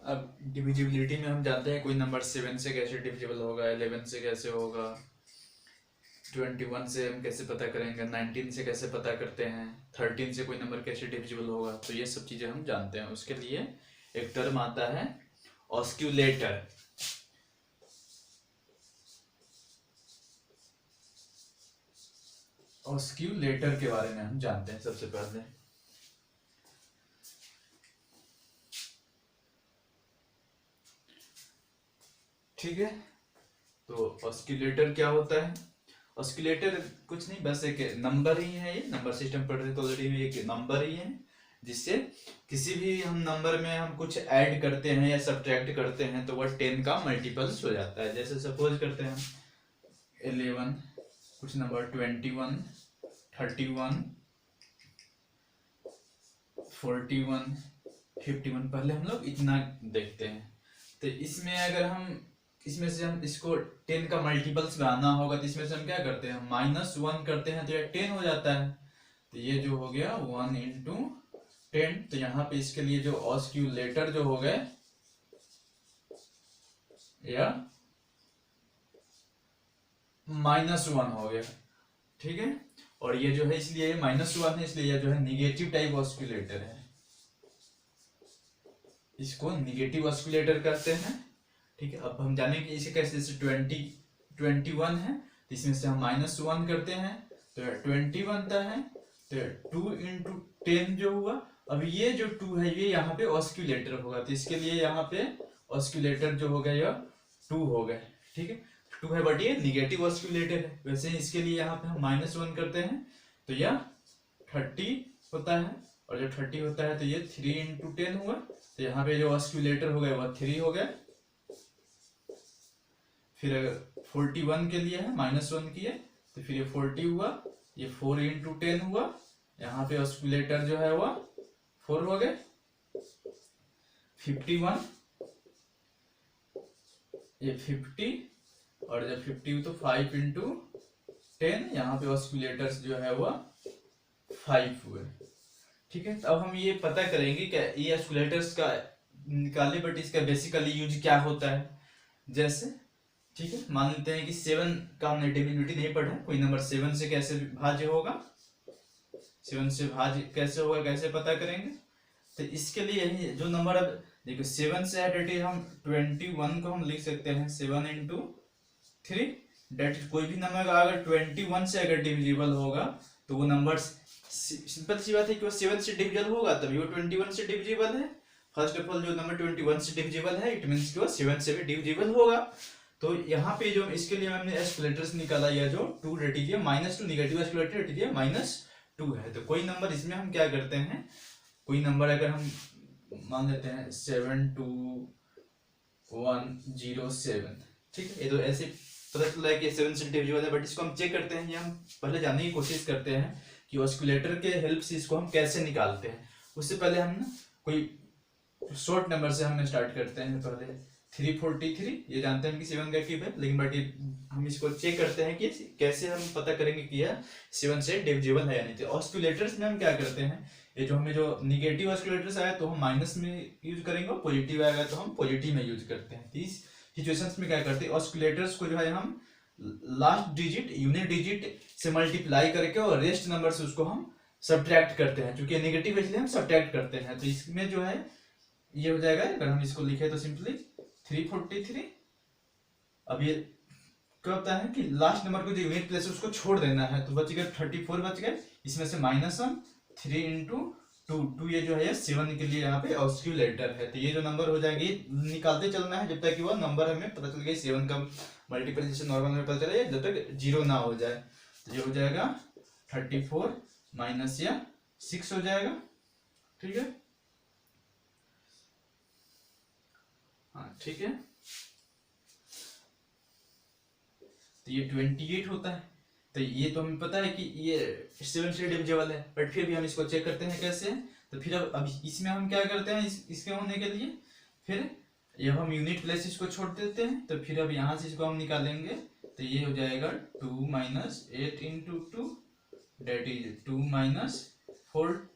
अब डिविजिबिलिटी में हम जानते हैं कोई नंबर 7 से कैसे डिविजिबल होगा, 11 से कैसे होगा, 21 से हम कैसे पता करेंगे, 19 से कैसे पता करते हैं, 13 से कोई नंबर कैसे डिविजिबल होगा। तो ये सब चीज़ें हम जानते हैं। उसके लिए एक टर्म आता है ऑस्क्यूलेटर। ऑस्क्यूलेटर के बारे में हम जानते हैं सबसे पहले। ठीक है, तो ऑस्किलेटर क्या होता है? ऑस्किलेटर कुछ नहीं, बस एक नंबर ही है। ये नंबर सिस्टम पढ़ रहे तो ऑलरेडी एक नंबर ही है, जिससे किसी भी हम नंबर में हम कुछ ऐड करते हैं या सब्ट्रैक्ट करते हैं तो वह 10 का मल्टीपल्स हो जाता है। जैसे सपोज करते हैं हम 11, कुछ नंबर 21, 31, 41, 51, पहले हम लोग इतना देखते हैं। तो इसमें अगर हम इसमें से हम इसको 10 का मल्टीपल्स बनाना होगा तो इसमें से हम क्या करते हैं, -1 करते हैं तो ये 10 हो जाता है। तो ये जो हो गया 1 इंटू 10। तो यहाँ पे इसके लिए जो ऑस्क्यूलेटर जो हो गए या -1 हो गया। ठीक है, और ये जो है इसलिए -1 है, इसलिए ये जो है निगेटिव टाइप ऑस्क्यूलेटर है। इसको निगेटिव ऑस्क्यूलेटर कहते हैं। ठीक है, अब हम जानेंगे इसे कैसे। जैसे 21 है तो इसमें से हम -1 करते हैं तो 20 बनता है। तो 2 इंटू 10 जो हुआ, अब ये जो 2 है ये यहाँ पे ऑस्क्यूलेटर होगा। तो इसके लिए यहाँ पे ऑस्क्यूलेटर जो हो गया यह 2 हो गए। ठीक है, 2 है बट ये निगेटिव ऑस्क्यूलेटर है। वैसे ही इसके लिए यहाँ पे हम -1 करते हैं तो यह 30 होता है, और जब 30 होता है तो ये 3 इंटू 10 हुआ। तो यहाँ पे जो ऑस्क्यूलेटर हो गए वह 3 हो गए। फिर अगर 41 के लिए है -1 किए तो फिर ये 40 हुआ, ये 4 इंटू 10 हुआ। यहाँ पे ऑस्क्यूलेटर जो है वह 4 हो गए। 51, ये 50, और जब 50 तो 5 इंटू 10, यहाँ पे ऑस्क्यूलेटर्स जो है वह 5 हुए। ठीक है, तो अब हम ये पता करेंगे कि ये ऑस्क्यूलेटर्स का निकाले, बट इसका बेसिकली यूज क्या होता है। जैसे ठीक है, मान लेते हैं कि 7 का हमने डिविजिबिलिटी नहीं पढ़ा है। कोई नंबर 7 से कैसे भाज्य होगा, 7 से भाज्य कैसे होगा, कैसे पता करेंगे। तो इसके लिए यही जो नंबर, अब देखो 7 से है डेट हम 21 को हम लिख सकते हैं 7 इंटू 3। डेट कोई भी नंबर अगर 21 से अगर डिविजिबल होगा तो वो नंबर सिंपल सी बात है कि वो 7 से डिविजिबल होगा तभी वो 21 से डिविजिबल है। फर्स्ट ऑफ ऑल जो नंबर 21 से डिविजिबल है इट मीन्स कि वो 7 से भी डिविजिबल होगा। तो यहाँ पे जो इसके लिए हमने एस्केलेटर्स निकाला, या जो 2 रेट लीजिए -2 निगेटिव एस्केलेटर रेट लीजिए -2 है। तो कोई नंबर इसमें हम क्या करते हैं, कोई नंबर अगर हम मान लेते हैं 72107। ठीक है, ये तो ऐसे पता चल रहा है कि 7 से डिविजिबल है, बट इसको हम चेक करते हैं, ये हम पहले जानने की कोशिश करते हैं कि ऑस्क्यूलेटर के हेल्प से इसको हम कैसे निकालते हैं। उससे पहले हम ना कोई शॉर्ट नंबर से हम स्टार्ट करते हैं। पहले 343, ये जानते हैं कि 7 का क्यूब है, लेकिन बट हम इसको चेक करते हैं कि कैसे हम पता करेंगे कि यह 7 से डिविजिबल है या नहीं। तो ऑस्क्यूलेटर्स में हम क्या करते हैं, ये जो हमें जो निगेटिव ऑस्क्यूलेटर्स आया तो हम माइनस में यूज करेंगे, और पॉजिटिव आएगा तो हम पॉजिटिव में यूज करते हैं। इस सिचुएशंस में क्या करते हैं, ऑस्क्यूलेटर्स को जो है हम लास्ट डिजिट यूनिट डिजिट से मल्टीप्लाई करके और रेस्ट नंबर से उसको हम सब्ट्रैक्ट करते हैं। क्योंकि नेगेटिव इसलिए हम सब्ट्रैक्ट करते हैं। तो इसमें जो है ये हो जाएगा, अगर हम इसको लिखे तो सिंपली 343। अब ये क्या होता है कि लास्ट नंबर को जो यूनिट प्लेस है उसको छोड़ देना है, तो बच गया 34 बच गए। इसमें से -1 3 इंटू 2 ये जो है 7 के लिए यहाँ पे ऑस्क्यूलेटर है। तो ये जो नंबर हो जाएगी निकालते चलना है जब तक कि वो नंबर हमें पता चल गया 7 का मल्टीप्लिकेशन नॉर्मल में पता चले, जब तक 0 ना हो जाए। तो ये हो जाएगा 34 माइनस या 6 हो जाएगा। ठीक है, हाँ ठीक है, तो ये 28 होता है। तो ये तो हमें पता है कि ये 7 से डिविजिबल है, बट फिर भी हम इसको चेक करते हैं कैसे। तो फिर अब इसमें हम क्या करते हैं, इसके होने के लिए फिर ये हम यूनिट प्लेस इसको छोड़ देते हैं। तो फिर अब यहाँ से इसको हम निकालेंगे तो ये हो जाएगा 2 - 8 इंटू 2 डेट इज 2 - 4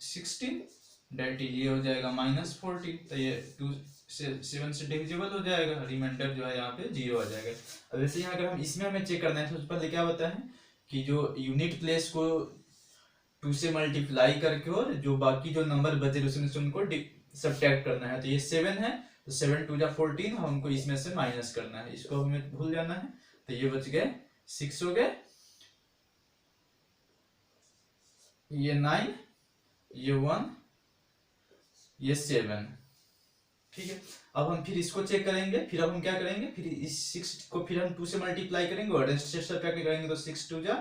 16। डेट ये हो जाएगा -14, तो ये 2 से 7 से डिविजिबल हो जाएगा, रिमाइंडर जो है यहाँ पे 0 आ जाएगा। अब वैसे यहाँ अगर हम इसमें हमें चेक करना है, सबसे पहले क्या होता है कि जो यूनिट प्लेस को 2 से मल्टीप्लाई करके और जो बाकी जो नंबर बचे उसमें से उनको सब्ट्रैक्ट करना है। तो ये 7 है, तो 7 2 जा 14, हमको इसमें से माइनस करना है, इसको हमें भूल जाना है। तो ये बच गए 6 हो गए, ये 9, ये 1, ये 7। ठीक है, अब हम फिर इसको चेक करेंगे। फिर अब हम क्या करेंगे, फिर इस 6 को फिर हम 2 से मल्टीप्लाई करेंगे और रेस्ट से सब्ट्रैक्ट करेंगे, तो 6 2 जा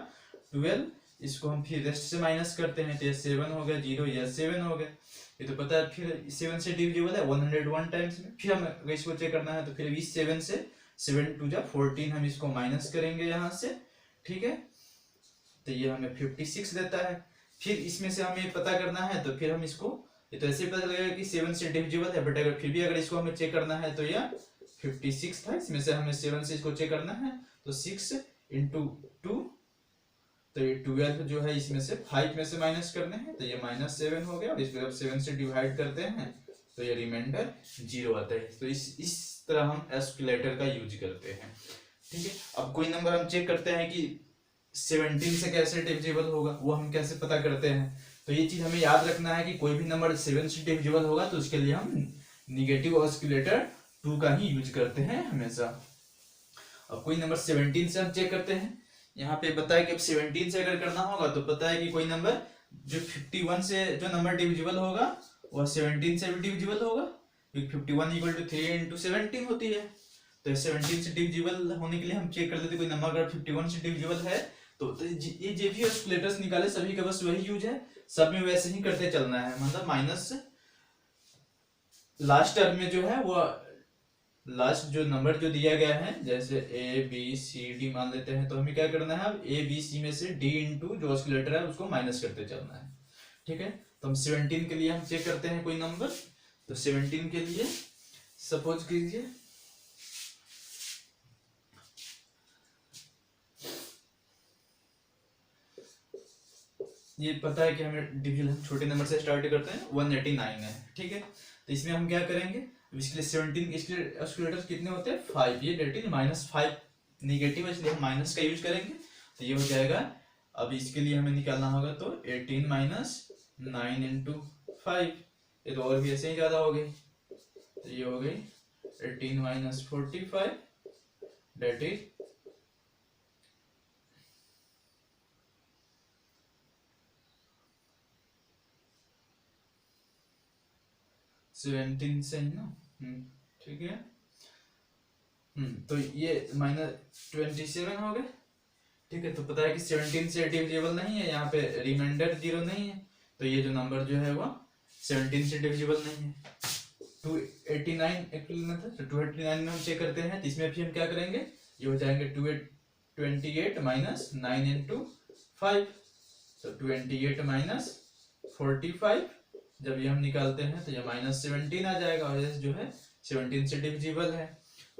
12। इसको हम फिर रेस्ट से माइनस करते हैं, तो ये 7 हो गया, 0 ये 7 हो गया। ये तो पता है, फिर 7 से डिविजिबल है 101 टाइम्स में। फिर हमें इसको चेक करना है, तो फिर इस 7 से 7 2 जा 14 हम इसको माइनस करेंगे यहाँ से। ठीक है, तो ये हमें 56 देता है। फिर इसमें से हमें पता करना है, तो फिर हम इसको, ये तो ऐसे पता लगेगा कि 7 से डिविजिबल है, बट अगर फिर भी अगर इसको हमें चेक करना है तो यह 56 था, इसमें से हमें 7 से इसको चेक करना है, तो 6 इंटू 2, तो ये 12 जो है इसमें से 5 में से माइनस करने हैं, तो ये -7 हो गया। और इसको जब 7 से डिवाइड करते हैं तो ये रिमाइंडर 0 आता है। तो इस तरह हम एस्केलेटर का यूज करते हैं। ठीक है, अब कोई नंबर हम चेक करते हैं कि 17 से कैसे डिविजिबल होगा, वो हम कैसे पता करते हैं। तो ये चीज हमें याद रखना है कि कोई भी नंबर 7 से डिविजिबल होगा तो उसके लिए हम निगेटिव ऑस्किलेटर 2 का ही यूज करते हैं हमेशा। अब कोई नंबर 17 से हम चेक करते हैं। यहाँ पे बताया कि अब 17 से अगर करना होगा तो पता है कि कोई नंबर जो 51 से जो नंबर डिविजिबल होगा वह 17 से भी डिविजिबल होगा, क्योंकि 51 इक्वल टू 3 इंटू 17 होती है। तो 17 से डिविजिबल होने के लिए हम चेक करते थे कोई नंबर अगर 51 से डिविजिबल है तो ये जो भी ऑस्किलेटर्स निकाले सभी का बस वही यूज है, सब में वैसे ही करते चलना है। मतलब माइनस लास्ट टर्म में जो है वो लास्ट जो नंबर जो दिया गया है, जैसे ए बी सी डी मान लेते हैं, तो हमें क्या करना है, अब ए बी सी में से डी इंटू जो ऑस्किलेटर है उसको माइनस करते चलना है। ठीक है, तो हम 17 के लिए हम चेक करते हैं कोई नंबर। तो 17 के लिए सपोज कीजिए ये पता है कि हमें डिविजन हम छोटे नंबर से स्टार्ट करते हैं, 189 है। ठीक है, तो इसमें हम क्या करेंगे, इसके लिए 17 इसके ऑस्किलेटर्स कितने होते हैं 5, ये डेट इज -5 निगेटिव है, इसलिए हम माइनस का यूज करेंगे। तो ये हो जाएगा, अब इसके लिए हमें निकालना होगा, तो 18 - 9 इंटू 5, ये तो और भी ऐसे ही ज्यादा हो गई। तो ये हो गई 18 - 45 डेट इज 17 से ही ना। ठीक है, तो ये -27 हो गए। ठीक है, तो पता है कि 17 से डिविजिबल नहीं है, यहाँ पे रिमाइंडर 0 नहीं है, तो ये जो नंबर जो है वो 17 से डिविजिबल नहीं है। 289 एक्चुअली में था, तो 289 में हम चेक करते हैं, तो इसमें भी हम क्या करेंगे, ये हो जाएंगे 28 - 9 इंटू 5, तो 28 - 45, जब ये हम निकालते हैं तो ये -17 आ जाएगा, और ये जो है 17 से डिविजिबल है।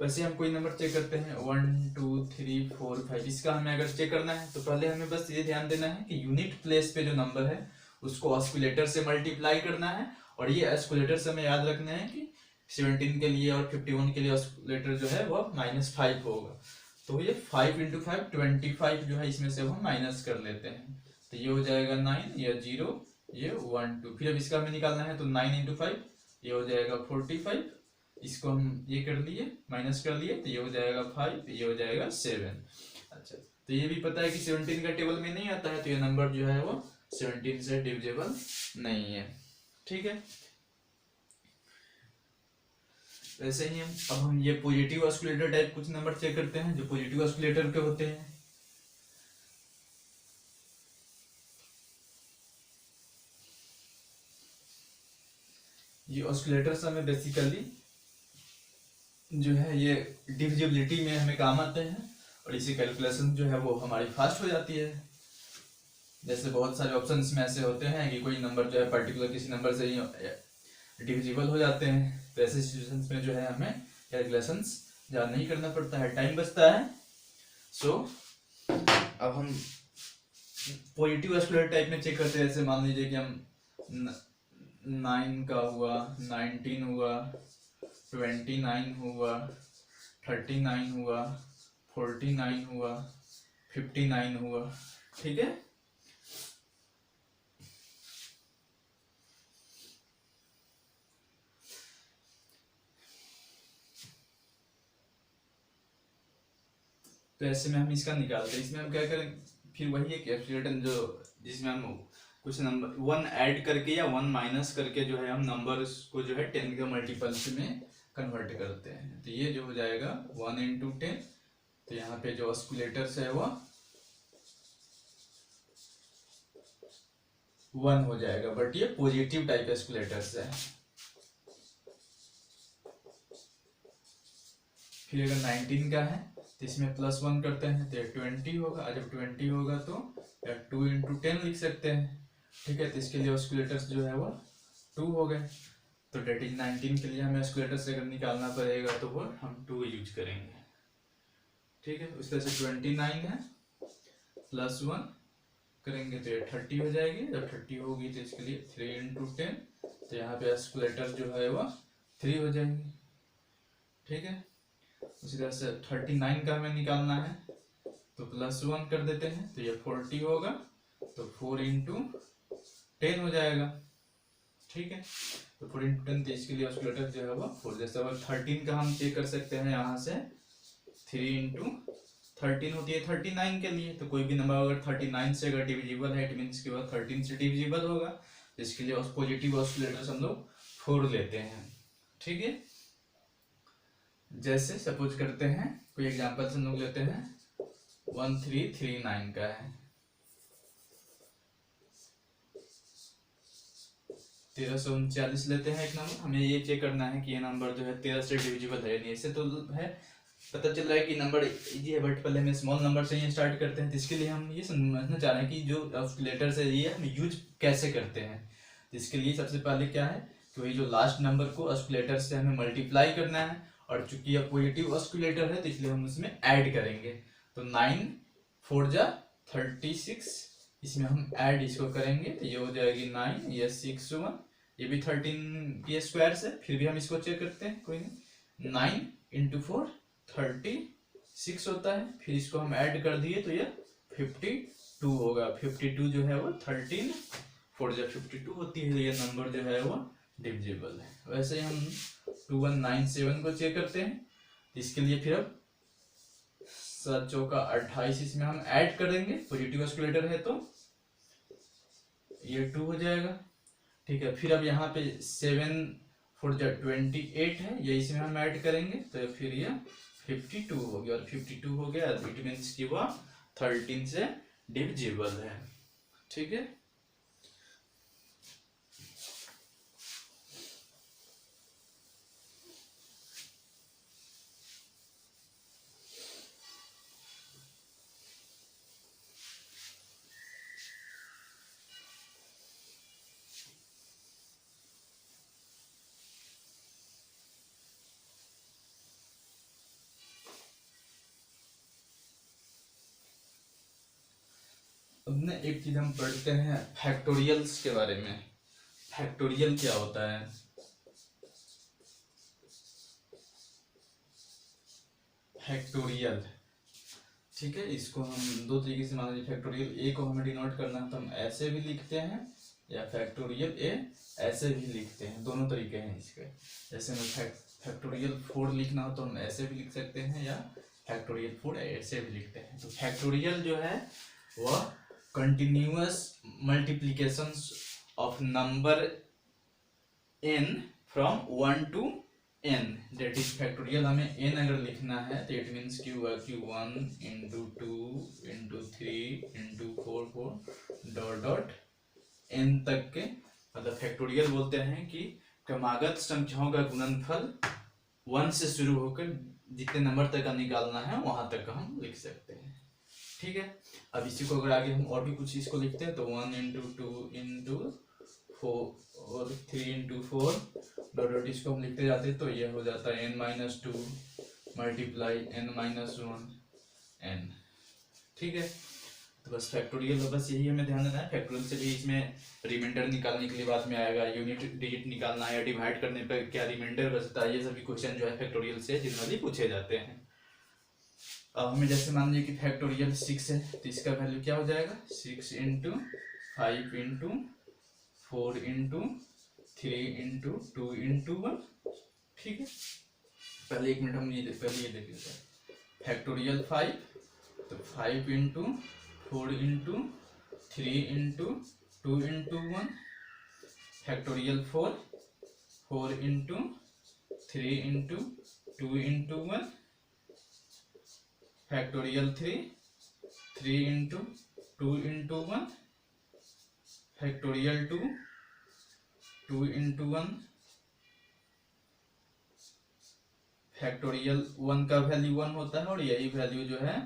वैसे हम कोई नंबर चेक करते हैं 1 2 3 4 5, इसका हमें अगर चेक करना है तो पहले हमें बस ये ध्यान देना है कि यूनिट प्लेस पे जो नंबर है उसको ऑस्किलेटर से मल्टीप्लाई करना है, और ये ऑस्किलेटर से हमें याद रखना है कि 17 के लिए और 51 के लिए ऑस्किलेटर जो है वो -5 होगा। तो ये 5 × 5 25 जो है, इसमें से हम माइनस कर लेते हैं, तो ये हो जाएगा 9, ये 0, ये 1 2। फिर अब इसका हमें निकालना है, तो 9 × 5 ये हो जाएगा 45, इसको हम ये कर लिए माइनस कर लिए, तो ये हो जाएगा 5, ये हो जाएगा 7। अच्छा, तो ये भी पता है कि 17 का टेबल में नहीं आता है, तो ये नंबर जो है वो 17 से डिविजिबल नहीं है। ठीक है, वैसे ही अब हम ये पॉजिटिव ऑस्किलेटर टाइप कुछ नंबर चेक करते हैं जो पॉजिटिव ऑस्किलेटर के होते हैं। ये ऑस्किलेटर्स हमें बेसिकली जो है ये डिविजिबिलिटी में हमें काम आते हैं, और इसी कैलकुलेशन जो है वो हमारी फास्ट हो जाती है। जैसे बहुत सारे ऑप्शंस में ऐसे होते हैं कि कोई नंबर जो है पर्टिकुलर किसी नंबर से ही डिविजिबल हो जाते हैं, तो ऐसे सिचुएशंस में जो है हमें कैलकुलेशंस ज़्यादा नहीं करना पड़ता है, टाइम बचता है। सो अब हम पॉजिटिव ऑस्किलेटर टाइप में चेक करते हैं। जैसे मान लीजिए कि हम 9 का हुआ, 19 हुआ, 29 हुआ, 39 हुआ, 49 हुआ, 59 हुआ। ठीक है, तो ऐसे में हम इसका निकालते हैं। इसमें हम क्या करें, फिर वही है कैलकुलेटर जो जिसमें हम कुछ नंबर 1 ऐड करके या 1 माइनस करके जो है हम नंबर को जो है 10 के मल्टीपल्स में कन्वर्ट करते हैं। तो ये जो हो जाएगा 1 इंटू 10, तो यहाँ पे जो ऑस्कुलेटर्स है वो 1 हो जाएगा, बट ये पॉजिटिव टाइप ऑस्कुलेटर्स है। फिर अगर 19 का है तो इसमें +1 करते हैं तो 20 होगा, और जब 20 होगा तो 2 इंटू 10 लिख सकते हैं। ठीक है, तो इसके लिए ऑस्कुलेटर्स जो है वो 2 हो गए। तो डेट इज 19 के लिए हमें ऑस्कुलेटर्स अगर निकालना पड़ेगा तो वो हम 2 यूज करेंगे। ठीक है, उस तरह से 29 है, +1 करेंगे तो ये 30 हो जाएगी। जब 30 होगी तो इसके लिए 3 इंटू 10, तो यहाँ पे ऑस्कुलेटर जो है वो 3 हो जाएगी। ठीक है, उसी तरह से 39 का हमें निकालना है तो +1 कर देते हैं तो ये 40 होगा, तो 4 इंटू 10 हो जाएगा। ठीक है, तो 4 इंटू 10, तो इसके लिए ऑस्कुलेटर जो है वो 4। जैसे अब 13 का हम चेक कर सकते हैं यहाँ से, 3 इंटू 13 होती है 39 के लिए। तो कोई भी नंबर अगर 39 से अगर डिविजिबल है, इट मीन्स कि वह 13 से डिविजिबल होगा। इसके लिए पॉजिटिव ऑस्कुलेटर्स हम लोग 4 लेते हैं। ठीक है, जैसे सपोज करते हैं कोई एग्जांपल हम लोग लेते हैं 1339 का है, 1339 लेते हैं एक नंबर। हमें ये चेक करना है कि ये नंबर जो है 13 से डिविजिबल है नहीं। ऐसे तो है, पता चल रहा है कि नंबर इजी है, बट पहले हमें स्मॉल नंबर से ही स्टार्ट करते हैं। तो इसके लिए हम ये समझना चाह रहे हैं कि जो ऑस्कुलेटर्स है ये हम यूज कैसे करते हैं। तो इसके लिए सबसे पहले क्या है कि वही जो लास्ट नंबर को ऑस्कुलेटर से हमें मल्टीप्लाई करना है, और चूंकि यह पॉजिटिव ऑस्कुलेटर है तो इसलिए हम उसमें ऐड करेंगे। तो 9 4 जा 36, इसमें हम ऐड इसको करेंगे तो ये हो जाएगी 9, ये 6 1, ये भी 13 के स्क्वायर से। फिर भी हम इसको चेक करते हैं, कोई नहीं, 9 इंटू 4 36 होता है। फिर इसको हम ऐड कर दिए तो ये 52 होगा। 52 जो है वो 13 4 जा 52 होती है, ये नंबर जो है वो डिविजिबल है। वैसे ही हम 2197 को चेक करते हैं। इसके लिए फिर अब 7 चौका 28, इसमें हम ऐड करेंगे, पॉजिटिव ऑस्कुलेटर है तो ये 2 हो जाएगा। ठीक है, फिर अब यहाँ पे 7 4 जा 28 है, ये इसमें हम ऐड करेंगे तो फिर ये 52 हो गया, और 52 हो गया इट मीन्स कि वह 13 से डिविजिबल है। ठीक है, अब ना एक चीज हम पढ़ते हैं फैक्टोरियल्स के बारे में। फैक्टोरियल क्या होता है? फैक्टोरियल, ठीक है, इसको हम दो तरीके से मान लीजिए। फैक्टोरियल ए को हमें डिनोट करना है तो हम ऐसे भी लिखते हैं, या फैक्टोरियल ए ऐसे भी लिखते हैं, दोनों तरीके हैं इसके। जैसे हमें फैक्टोरियल 4 लिखना हो तो हम ऐसे भी लिख सकते हैं, या फैक्टोरियल 4 ऐसे भी लिखते हैं। तो फैक्टोरियल जो है वह continuous multiplications of number n from 1 to n, that is factorial. हमें n अगर लिखना है तो इट मीन्स कि 1 into 2 into 3 into 4 dot dot n तक के, मतलब फैक्टोरियल बोलते हैं कि क्रमागत संख्याओं का गुणनफल 1 से शुरू होकर जितने नंबर तक का निकालना है वहां तक का हम लिख सकते हैं। ठीक है, अब इसी को अगर आगे हम और भी कुछ इसको लिखते हैं तो 1 इंटू 2 इंटू 4 और 3 इंटू 4 डॉट डॉट, इसको हम लिखते जाते हैं तो ये हो जाता है n-2 मल्टीप्लाई n-1 n। ठीक है, तो बस फैक्टोरियल, बस यही हमें ध्यान देना है। फैक्टोरियल से भी इसमें रिमाइंडर निकालने के लिए बाद में आएगा, यूनिट डिजिट निकालना या डिवाइड करने पर क्या रिमाइंडर बचता है, ये सभी क्वेश्चन जो है फैक्टोरियल से जनरली पूछे जाते हैं। अब हमें जैसे मान लीजिए कि फैक्टोरियल 6 है, तो इसका वैल्यू क्या हो जाएगा, 6 into 5 into 4 into 3 into 2 into 1। ठीक है, पहले 1 मिनट हम पहले ये देख लेते हैं। फैक्टोरियल 5, तो 5 into 4 into 3 into 2 into 1। Factorial 4, 4 into 3 into 2 into 1। Factorial 3, 3 into 2 into 1। Factorial 2, 2 into 1। Factorial 1 का वैल्यू 1 होता है और यही वैल्यू जो है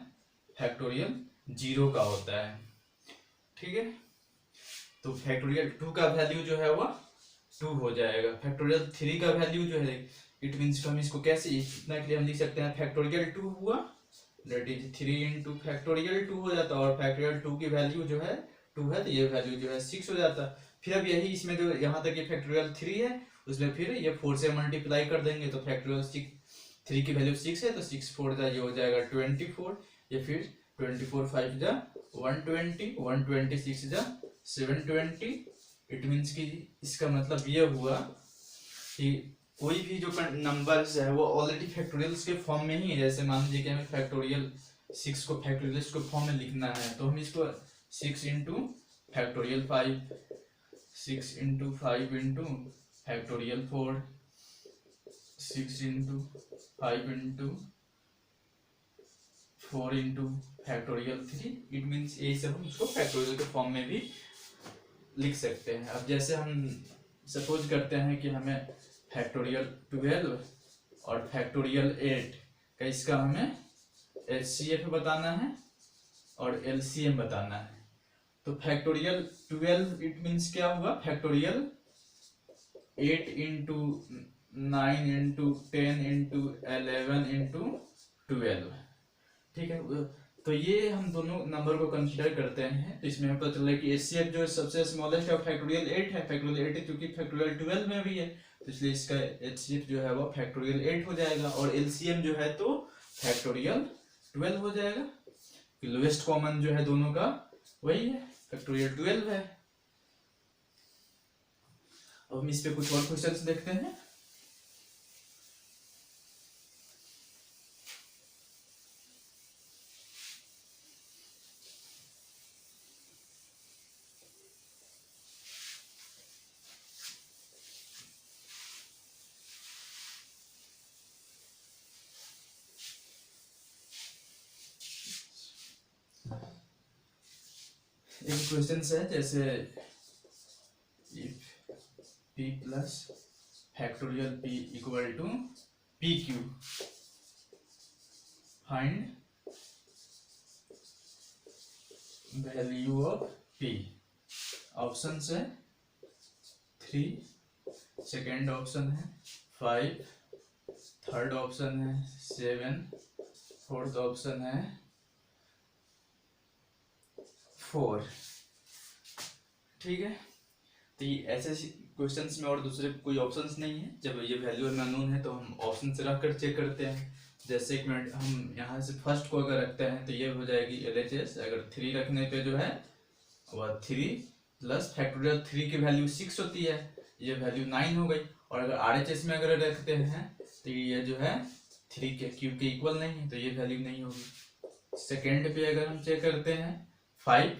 फैक्टोरियल 0 का होता है। ठीक है, तो फैक्टोरियल 2 का वैल्यू जो है वह 2 हो जाएगा। फैक्टोरियल 3 का वैल्यू जो है, इट मीन्स हम इसको कैसे, इतना के लिए हम लिख सकते हैं फैक्टोरियल 2 हुआ, दैट इज 3 इंटू फैक्टोरियल 2 हो जाता है, और फैक्टोरियल 2 की वैल्यू जो है 2 है, तो ये वैल्यू जो है 6 हो जाता है। फिर अब यही इसमें जो यहाँ तक ये फैक्टोरियल 3 है, उसमें फिर ये 4 से मल्टीप्लाई कर देंगे, तो फैक्टोरियल 3 की वैल्यू 6 है, तो 6 4 जा ये हो जाएगा 24। ये फिर 24 5 जा 120, 126 जा 720। इट मीन्स कि इसका मतलब ये हुआ कि कोई भी जो नंबर्स है वो ऑलरेडी फैक्टोरियल्स के फॉर्म में ही है। जैसे मान लीजिए कि हमें फैक्टोरियल 6 को फैक्टोरियल्स के फॉर्म में लिखना है, तो हम इसको 6 into factorial 5, 6 into 5 into factorial 4, 6 into 5 into 4 into factorial 3। It means यही सब हम इसको फैक्टोरियल के फॉर्म में भी लिख सकते हैं। अब जैसे हम सपोज करते हैं कि हमें फैक्टोरियल 12 और फैक्टोरियल 8 का इसका हमें HCF बताना है और LCM बताना है। तो फैक्टोरियल 12 इट मीन्स क्या हुआ, factorial 8 into 9 into 10 into 11 into 12। ठीक है, तो ये हम दोनों नंबर को कंसीडर करते हैं, तो इसमें हमें पता चला कि HCF जो सबसे स्मॉलेस्ट है फैक्टोरियल 8 है। फैक्टोरियल 8 है क्योंकि फैक्टोरियल 12 में भी है, तो इसलिए इसका HCF जो है वो फैक्टोरियल 8 हो जाएगा, और LCM जो है तो फैक्टोरियल 12 हो जाएगा। लोएस्ट कॉमन जो है दोनों का वही है, फैक्टोरियल 12 है। अब हम इस पे कुछ और क्वेश्चंस देखते हैं। एक क्वेश्चन है जैसे if p plus factorial p equal to pq, find value of p। Option है 3, सेकेंड ऑप्शन है 5, थर्ड ऑप्शन है 7, फोर्थ ऑप्शन है 4। ठीक है, तो ये ऐसे क्वेश्चंस में और दूसरे कोई ऑप्शंस नहीं है। जब ये वैल्यू अननोन है तो हम ऑप्शन से रख कर चेक करते हैं। जैसे एक मिनट, हम यहाँ से फर्स्ट को अगर रखते हैं तो ये हो जाएगी LHS। अगर 3 रखने पे जो है वह 3 प्लस फैक्टोरियल 3 की वैल्यू 6 होती है, ये वैल्यू 9 हो गई। और अगर RHS में अगर रखते हैं तो ये जो है 3 के क्यूब के इक्वल नहीं है, तो ये वैल्यू नहीं होगी। सेकेंड पे अगर हम चेक करते हैं 5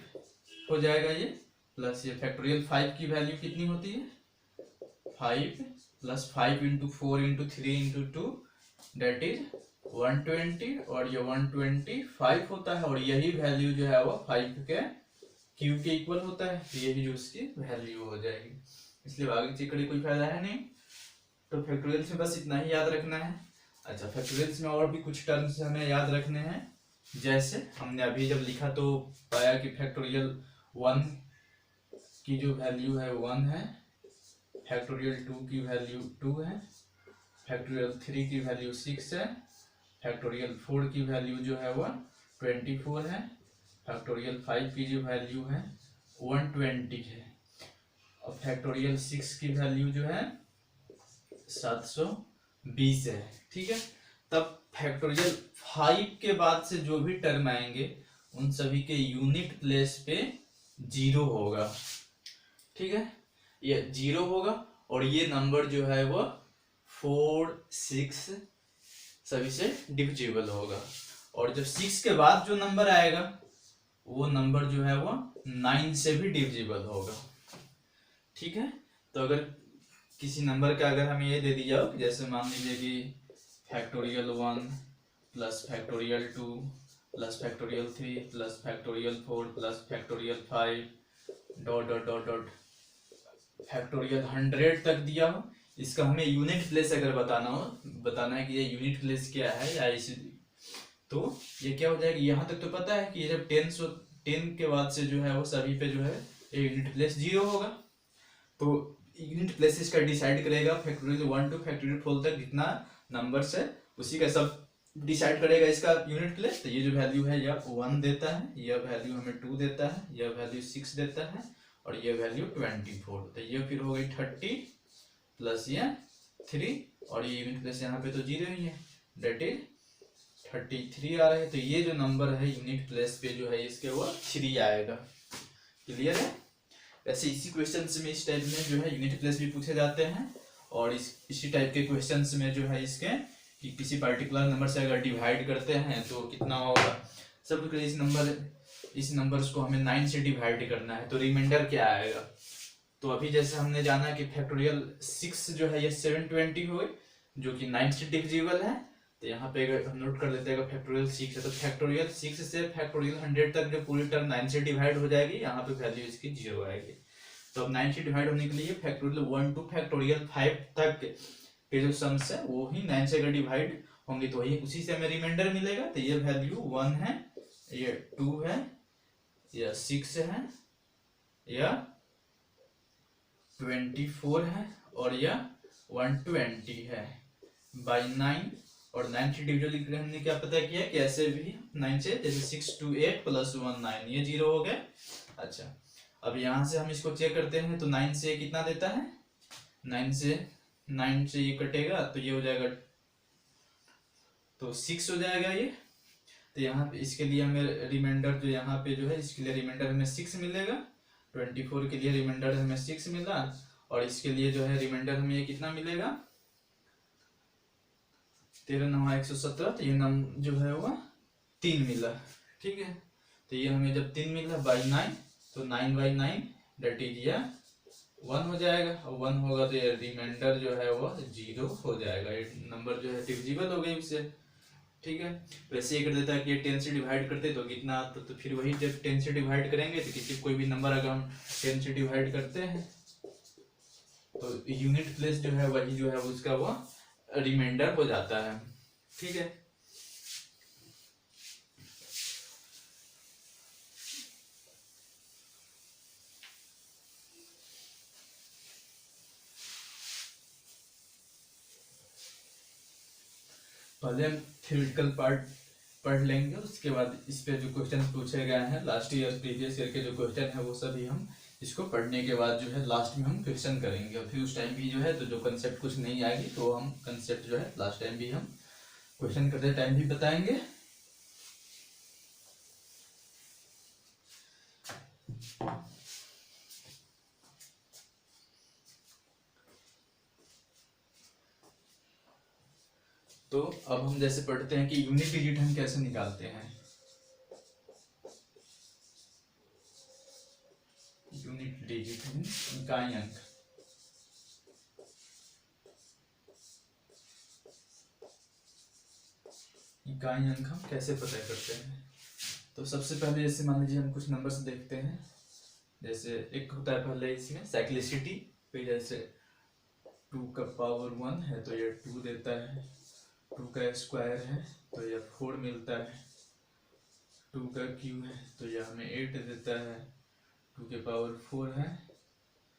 हो जाएगा ये, प्लस ये फैक्टोरियल 5 की वैल्यू कितनी होती है, 5 plus 5 into 4 into 3 into 2 that is 120, और ये 125 होता है, और यही वैल्यू जो है वो 5 के क्यूब के इक्वल होता है, यही जो उसकी वैल्यू हो जाएगी। इसलिए आगे चेक करने कोई फायदा है नहीं। तो फैक्टोरियल में बस इतना ही याद रखना है। अच्छा, फैक्टोरियल में और भी कुछ टर्म्स हमें याद रखने हैं। जैसे हमने अभी जब लिखा तो पाया कि फैक्टोरियल 1 की जो वैल्यू है 1 है, फैक्टोरियल 2 की वैल्यू 2 है, फैक्टोरियल 3 की वैल्यू 6 है, फैक्टोरियल 4 की वैल्यू जो है वह 24 है, फैक्टोरियल 5 की जो वैल्यू है 120 है, और फैक्टोरियल 6 की वैल्यू जो है 720 है। ठीक है, तब फैक्टोरियल 5 के बाद से जो भी टर्म आएंगे उन सभी के यूनिट प्लेस पे 0 होगा। ठीक है, ये 0 होगा, और ये नंबर जो है वो 4, 6 सभी से डिविजिबल होगा, और जब 6 के बाद जो नंबर आएगा वो नंबर जो है वो 9 से भी डिविजिबल होगा। ठीक है, तो अगर किसी नंबर का अगर हमें ये दे दिया हो, जैसे मान लीजिए कि factorial 1 plus factorial 2 plus factorial 3 plus factorial 4 plus factorial 5 dot dot dot dot factorial 100 तक दिया हो, इसका हमें यूनिट प्लेस अगर बताना है कि ये यूनिट प्लेस क्या है, या इस तो ये क्या हो जाएगा, यहाँ तक तो पता है कि जब 10 के बाद से जो है वो सभी पे जो है ये यूनिट प्लेस 0 होगा, तो यूनिट प्लेस इसका डिसाइड करेगा फैक्टोरियल 1 टू फैक्टोरियल 4 तक जितना नंबर्स है उसी का सब डिसाइड करेगा इसका यूनिट प्लेस। तो ये जो वैल्यू है यह 1 देता है, यह वैल्यू हमें 2 देता है, यह वैल्यू 6 देता है, और यह वैल्यू 24। तो ये फिर हो गई 30 प्लस ये 3, और ये यूनिट प्लेस यहाँ पे तो 0 ही है, डेट इज 33 आ रहा है। तो ये जो नंबर है यूनिट प्लेस पे जो है इसके वो 3 आएगा। क्लियर है? ऐसे इसी क्वेश्चंस में इस टाइप में जो है यूनिट प्लेस भी पूछे जाते हैं, और इसी टाइप के क्वेश्चंस में जो है इसके कि किसी पर्टिकुलर नंबर से अगर डिवाइड करते हैं तो कितना होगा। सब इस नंबर्स को हमें 9 से डिवाइड करना है, तो रिमाइंडर क्या आएगा। तो अभी जैसे हमने जाना कि फैक्टोरियल 6 जो है ये 720 हो गई जो कि 9 से डिविजिबल है। तो यहाँ पे अगर हम नोट कर लेते हैं फैक्टोरियल 6 है, तो फैक्टोरियल 6 से फैक्टोरियल 100 तक जो पूरी टर्म 9 से डिवाइड हो जाएगी, यहाँ पे वैल्यू इसकी 0 आएगी। तो अब 9 से डिवाइड होने के लिए फैक्टोरियल 1 टू फैक्टोरियल 5 तक के जो सम्स है वो ही 9 से अगर डिवाइड होंगे तो वही उसी से हमें रिमाइंडर मिलेगा। तो ये वैल्यू 1 है, ये 2 है, या 6 है, या 24 है, और यह 120 है बाई 9। और 9 से डिविजल हमने क्या पता किया कि ऐसे भी 9 से, जैसे 6 2 8 प्लस 1 9, ये 0 हो गया। अच्छा, अब यहाँ से हम इसको चेक करते हैं, तो 9 से कितना देता है, 9 से ये कटेगा तो ये हो जाएगा, तो 6 हो जाएगा ये। तो यहाँ पे इसके लिए हमें रिमाइंडर जो यहाँ पे जो है इसके लिए रिमाइंडर हमें 6 मिलेगा। 24 के लिए रिमाइंडर हमें 6 मिला, और इसके लिए जो है रिमाइंडर हमें ये कितना मिलेगा, 13 9 117। तो ये नम जो है वो 3 मिला। ठीक है, तो ये हमें जब 3 मिला बाई 9, तो 9 बाई 9 डेट इज 1 हो जाएगा, और 1 होगा तो ये रिमाइंडर जो है वो 0 हो जाएगा। ये नंबर जो है डिविजिबल हो गई उससे। ठीक है, वैसे ये कर देता है कि 10 से डिवाइड करते तो कितना, तो फिर वही जब 10 से डिवाइड करेंगे तो किसी कोई भी नंबर अगर हम 10 से डिवाइड करते हैं तो यूनिट प्लेस जो है वही जो है उसका वो रिमाइंडर हो जाता है। ठीक है, पहले हम थ्योरेटिकल पार्ट पढ़ लेंगे, उसके बाद इस पे जो क्वेश्चन पूछे गए हैं लास्ट ईयर प्रीवियस ईयर के जो क्वेश्चन है वो सभी हम इसको पढ़ने के बाद जो है लास्ट में हम क्वेश्चन करेंगे। और फिर उस टाइम भी जो है तो जो कंसेप्ट कुछ नहीं आएगी तो हम कंसेप्ट जो है लास्ट टाइम भी हम क्वेश्चन करते टाइम भी बताएंगे। तो अब हम जैसे पढ़ते हैं कि यूनिट डिजिट हम कैसे निकालते हैं। यूनिट डिजिट इकाई अंक, इकाई अंक हम कैसे पता करते हैं। तो सबसे पहले जैसे मान लीजिए हम कुछ नंबर्स देखते हैं, जैसे एक होता है पहले इसमें साइक्लिसिटी, फिर जैसे 2 का पावर 1 है तो ये 2 देता है, 2 का स्क्वायर है तो यह 4 मिलता है, 2 का क्यूब है तो यह हमें 8 देता है, 2 के पावर 4 है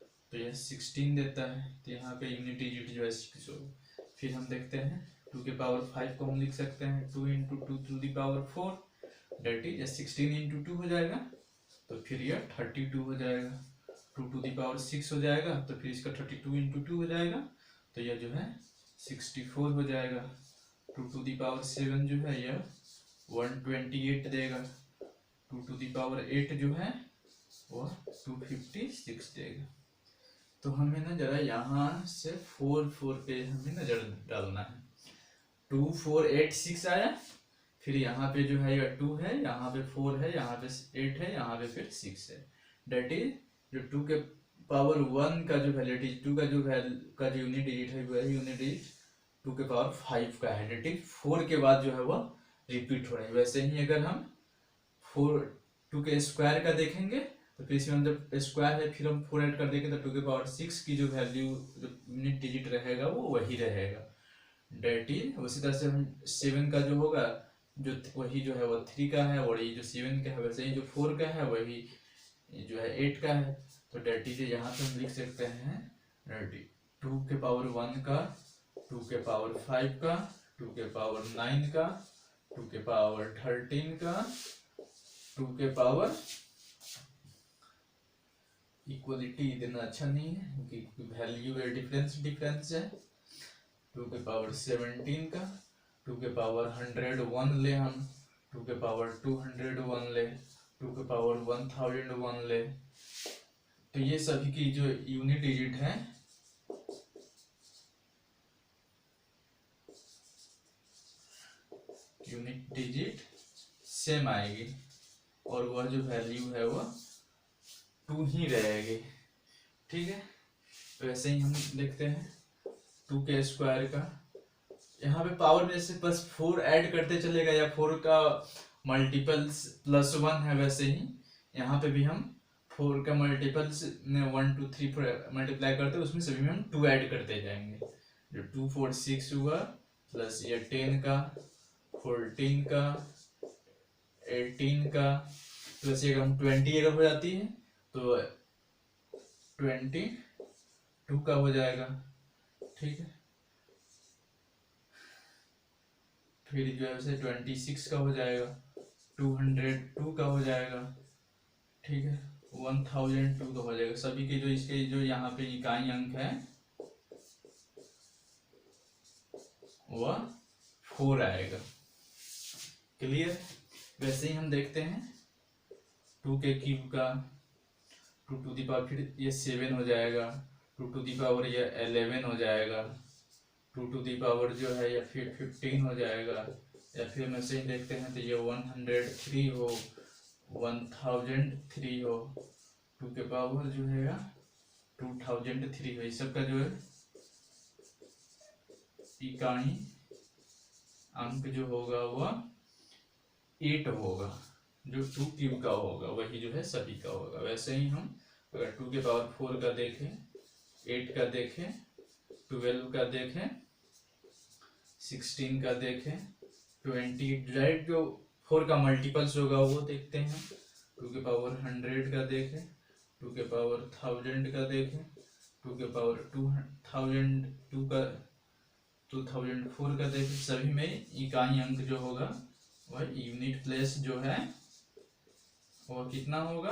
तो यह 16 देता है। तो यहाँ पे यूनिट डिजिट जो है 6 होगा। फिर हम देखते हैं 2 के पावर 5 को हम लिख सकते हैं 2 × 2 to the power 4 that is 16 into 2 हो जाएगा, तो फिर यह 32 हो जाएगा। 2 टू द पावर 6 हो जाएगा, तो फिर इसका 32 इंटू 2 हो जाएगा, तो यह जो है 64 हो जाएगा। 2 टू द पावर 7 जो है यह 128 देगा। 2 टू द पावर 8 जो है वह 256 देगा। तो हमें ना जरा यहाँ से 4 4 पे हमें नजर डालना है। 2 4 8 6 आया, फिर यहाँ पे जो है यह 2 है, यहाँ पे 4 है, यहाँ पे 8 है, यहाँ पे फिर 6 है। डेट इज जो 2 के पावर 1 का जो वैल्यू 2 का जो यूनिट डिजिट है वह यूनिट डिजिट 2 के पावर 5 का है। डेट इज 4 के बाद जो है वह रिपीट हो रहा है। वैसे ही अगर हम 2 के स्क्वायर का देखेंगे तो फिर इसमें जब स्क्वायर है फिर हम 4 ऐड कर देंगे तो 2 के पावर 6 की जो वैल्यू जो यूनिट डिजिट रहेगा वो वही रहेगा। डेट इज उसी तरह से हम 7 का जो होगा जो वही जो है वो 3 का है, और ये जो 7 का है वैसे ही जो 4 का है वही जो है 8 का है। तो डेट इज यहाँ पे हम लिख सकते हैं 2 के पावर 1 का, 2 के पावर 5 का, 2 के पावर 9 का, 2 के पावर 13 का, 2 के पावर इक्वलिटी इतना अच्छा नहीं है क्योंकि वैल्यू में डिफरेंस है। 2 के पावर 17 का, 2 के पावर 101 ले हम, 2 के पावर 201 ले, 2 के पावर 1001 ले। तो ये सभी की जो यूनिट डिजिट है यूनिट डिजिट सेम आएगी और वह जो वैल्यू है वह 2 ही रहेगी। ठीक है, तो ऐसे ही हम देखते हैं 2 के स्क्वायर का, यहाँ पे पावर में से बस 4 ऐड करते चलेगा या 4 का मल्टीपल्स +1 है, वैसे ही यहाँ पे भी हम 4 का मल्टीपल्स में 1 2 3 4 मल्टीप्लाई करते हैं, उसमें सभी में हम 2 ऐड करते जाएंगे। जो 2 4 6 हुआ प्लस ये 10 का, 14 का, 18 का, प्लस ये हम 20 अगर हो जाती है तो 22 का हो जाएगा। ठीक है, फिर जो है उसे 26 का हो जाएगा, 202 का हो जाएगा। ठीक है, 1002 का हो जाएगा। सभी के जो इसके जो यहाँ पे इकाई अंक है वह 4 आएगा। क्लियर। वैसे ही हम देखते हैं 2 के क्यूब का, 2 टू दी पावर फिर ये 7 हो जाएगा, 2 टू दी पावर ये 11 हो जाएगा, 2 टू दी पावर जो है या फिर 15 हो जाएगा, या फिर हम ऐसे ही देखते हैं तो ये 103 हो, 1003 हो, 2 के पावर जो है या 2003 हो। इस सब का जो है इकाई अंक जो होगा वह 8 होगा, जो 2 क्यूब का होगा वही जो है सभी का होगा। वैसे ही हम अगर 2 के पावर 4 का देखें, 8 का देखें, 12 का देखें, 16 का देखें, 20 डायरेक्ट जो 4 का मल्टीपल्स होगा वो देखते हैं। 2 के पावर 100 का देखें, 2 के पावर 1000 का देखें, 2 के पावर 2002 का 2004 का देखें। सभी में इकाई अंक जो होगा वह यूनिट प्लेस जो है वो कितना होगा,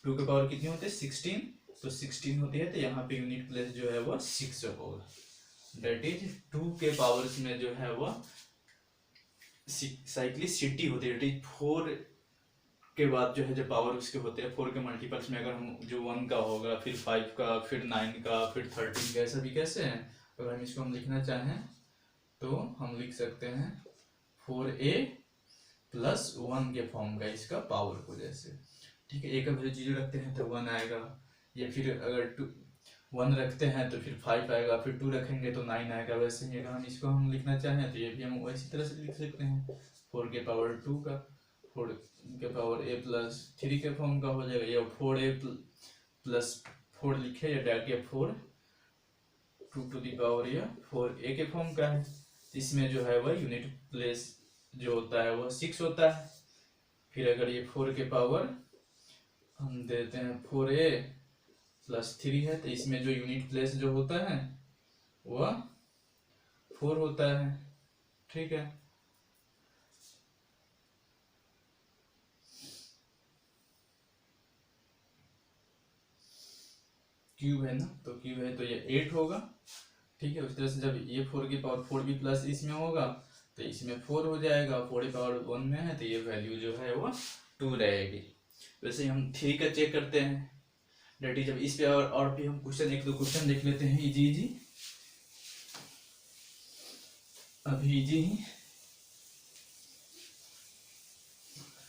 2 के पावर कितनी होती है 16, तो 16 होती है, तो यहाँ पे यूनिट प्लेस जो है वह 6 होगा। डेट इज 2 के पावर्स में जो है वह साइक्लिसिटी होती है। 4 के बाद जो है जो पावर उसके होते हैं 4 के मल्टीपल्स में, अगर हम जो 1 का होगा, फिर 5 का, फिर 9 का, फिर 13 का, ऐसा भी कैसे हैं। अगर हम इसको हम लिखना चाहें तो हम लिख सकते हैं 4a + 1 के फॉर्म का इसका पावर को जैसे। ठीक है, एक अगर 0 रखते हैं तो 1 आएगा, या फिर अगर 1 रखते हैं तो फिर 5 आएगा, फिर 2 रखेंगे तो 9 आएगा। वैसे ही अगर हम इसको हम लिखना चाहें तो ये भी हम वैसी तरह से लिख सकते हैं 4 के पावर 2 का, 4 के पावर a + 3 के फॉर्म का हो जाएगा, या 4a + 4 लिखे या डायरेक्ट 4 2 टू दी पावर या 4a के फॉर्म का है। इसमें जो है वह यूनिट प्लेस जो होता है वह 6 होता है। फिर अगर ये 4 के पावर हम देते हैं 4a + 3 है, तो इसमें जो यूनिट प्लेस जो होता है वह 4 होता है। ठीक है, क्यूब है ना, तो क्यूब है तो ये 8 होगा, ठीक है। उस तरह से जब ये 4 की पावर 4 भी प्लस इसमें होगा तो इसमें 4 हो जाएगा, 4 की पावर 1 में है तो ये वैल्यू जो है वो 2 रहेगी। वैसे ही हम 3 का चेक करते हैं, डेट इज, जब इस पे और भी हम क्वेश्चन एक दो क्वेश्चन देख लेते हैं इजी इजी, अभी इजी ही।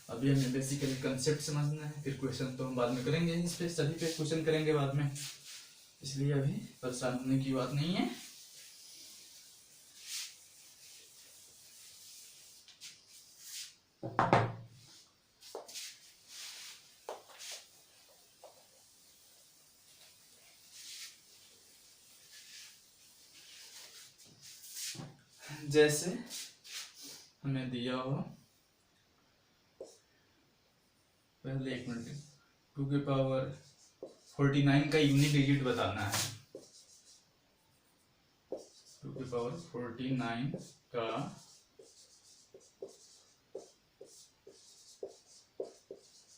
अभी हमें बेसिकली कंसेप्ट समझना है, फिर क्वेश्चन तो हम बाद में करेंगे, इस पे सभी पे क्वेश्चन करेंगे बाद में, इसलिए अभी परेशान होने की बात नहीं है। जैसे हमें दिया हो, पहले 1 मिनट, 2 के पावर 49 का यूनिट डिजिट बताना है, 2 के पावर 49 का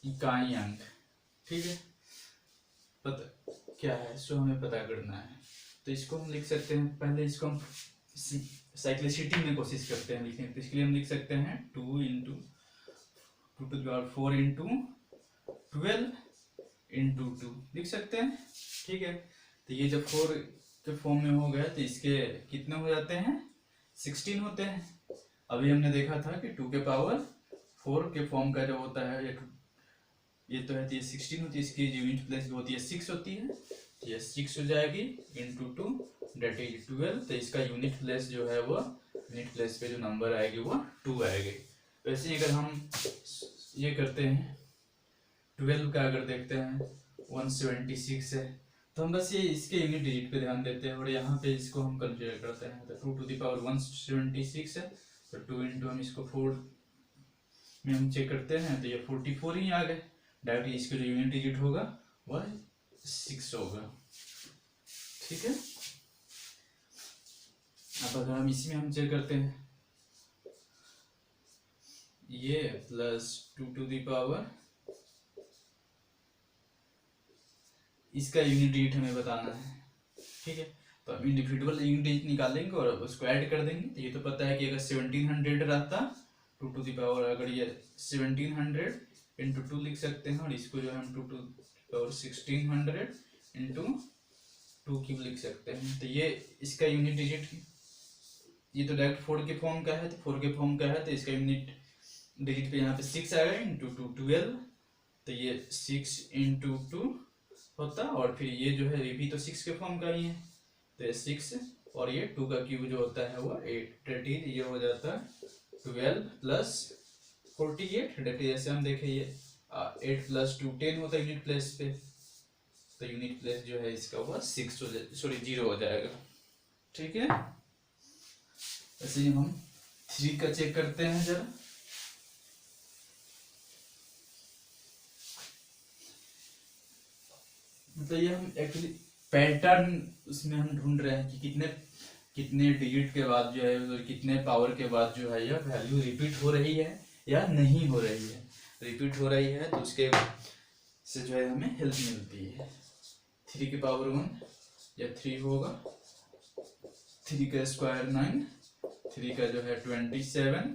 इकाई अंक, ठीक है। पता क्या है, सो हमें पता करना है, तो इसको हम लिख सकते हैं, पहले इसको हम साइक्लिसिटी में कोशिश करते हैं लिखने, तो इसके लिए हम लिख सकते हैं 2 into 2 to the power 4 into 12 into 2 लिख सकते हैं, ठीक है। तो ये जब 4 के फॉर्म में हो गया तो इसके कितने हो जाते हैं, 16 होते हैं। अभी हमने देखा था कि 2 के पावर 4 के फॉर्म का जो होता है ये तो है, तो ये 16 होती है, इसकी जो यूनिट प्लेस होती है 6 होती है, तो ये 6 हो जाएगी इंटू 2 डेट इज 12, तो इसका यूनिट प्लेस जो है वो, यूनिट प्लेस पे जो नंबर आएगी वो 2 आएगी। वैसे ही अगर हम ये करते हैं 12 का अगर देखते हैं 176 है, तो हम बस ये इसके यूनिट डिजिट पे ध्यान देते हैं और यहाँ पे इसको हम कंसिडर करते हैं, तो 2 टू द पावर 176 है, तो 2 इंटू हम इसको 4 में हम चेक करते हैं तो ये 44 ही आ गए, डायरेक्टली इसका जो यूनिट डिजिट होगा वह 6 होगा, ठीक है। अब अगर हम इसमें हम चेक करते हैं, ये प्लस 2 टू द पावर, इसका यूनिट डिजिट हमें बताना है, ठीक है। तो हम इंडिविजुअल यूनिट डिजिट निकालेंगे और उसको ऐड कर देंगे, तो ये तो पता है कि अगर 1700 रहता 2 टू द पावर, अगर ये 1700 इंटू 2 लिख सकते हैं, और इसको जो है हम 2 to the power 1600 into 2 cube लिख सकते हैं, तो ये इसका यूनिट डिजिट, ये तो डायरेक्ट 4 के फॉर्म का है, तो 4 के फॉर्म का है तो इसका यूनिट डिजिट पे यहाँ पे 6 आएगा इंटू 2 12, तो ये 6 इंटू 2 होता, और फिर ये जो है ये भी तो 6 के फॉर्म का ही है, तो ये 6 और ये 2 का क्यूब जो होता है वो 8, डेट इज ये हो जाता है 12 प्लस 48, डेट इज ऐसे हम देखें ये 8 प्लस 2 10 होता है यूनिट प्लेस पे, तो यूनिट प्लेस जो है इसका हुआ 6 सॉरी 0 हो जाएगा, ठीक है। ऐसे ही हम 3 का चेक करते हैं जरा, मतलब ये हम एक्चुअली पैटर्न उसमें हम ढूंढ रहे हैं कि कितने कितने डिजिट के बाद जो है, कितने पावर के बाद जो है यह वैल्यू रिपीट हो रही है या नहीं हो रही है। रिपीट हो रही है तो उसके से जो है हमें हेल्प मिलती है। 3 की पावर 1 या 3 होगा, 3 का स्क्वायर 9, 3 का जो है 27,